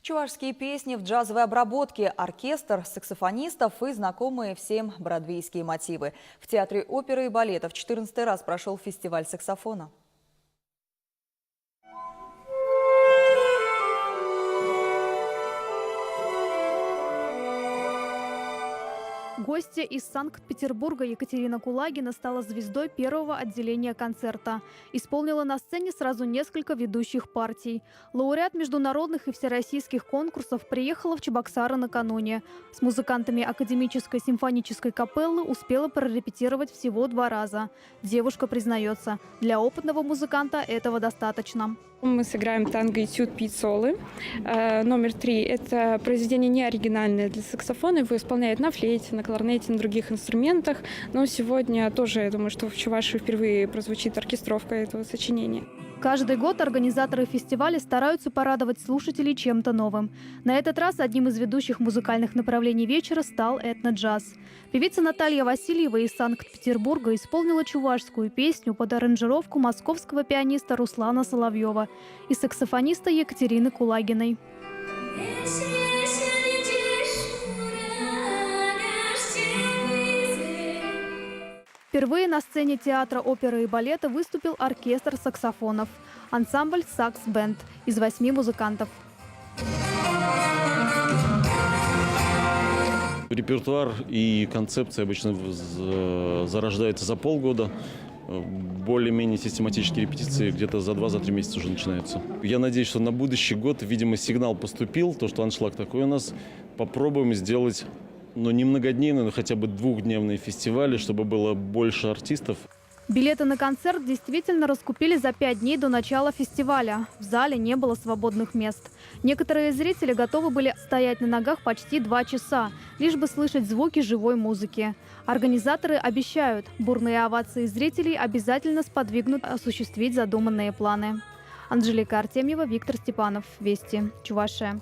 Чувашские песни в джазовой обработке, оркестр, саксофонистов и знакомые всем бродвейские мотивы. В Театре оперы и балета в 14-й раз прошел фестиваль саксофона. Гостья из Санкт-Петербурга Екатерина Кулагина стала звездой первого отделения концерта. Исполнила на сцене сразу несколько ведущих партий. Лауреат международных и всероссийских конкурсов приехала в Чебоксары накануне. С музыкантами Академической симфонической капеллы успела прорепетировать всего 2 раза. Девушка признается, для опытного музыканта этого достаточно. Мы сыграем танго-этюд Пиццолы. Номер 3 – это произведение не оригинальное для саксофона. Его исполняют на флейте, на кларнете, на других инструментах. Но сегодня тоже, я думаю, что в Чувашии впервые прозвучит оркестровка этого сочинения. Каждый год организаторы фестиваля стараются порадовать слушателей чем-то новым. На этот раз одним из ведущих музыкальных направлений вечера стал этно-джаз. Певица Наталья Васильева из Санкт-Петербурга исполнила чувашскую песню под аранжировку московского пианиста Руслана Соловьева и саксофониста Екатерины Кулагиной. Впервые на сцене Театра оперы и балета выступил оркестр саксофонов. Ансамбль «Сакс-бенд» из 8 музыкантов. Репертуар и концепция обычно зарождаются за полгода. Более-менее систематические репетиции где-то за 2-3 месяца уже начинаются. Я надеюсь, что на будущий год, видимо, сигнал поступил, то, что аншлаг такой у нас. Попробуем сделать, но не многодневные, но хотя бы 2-дневные фестивали, чтобы было больше артистов. Билеты на концерт действительно раскупили за 5 дней до начала фестиваля. В зале не было свободных мест. Некоторые зрители готовы были стоять на ногах почти 2 часа, лишь бы слышать звуки живой музыки. Организаторы обещают, бурные овации зрителей обязательно сподвигнут осуществить задуманные планы. Анжелика Артемьева, Виктор Степанов. Вести. Чувашия.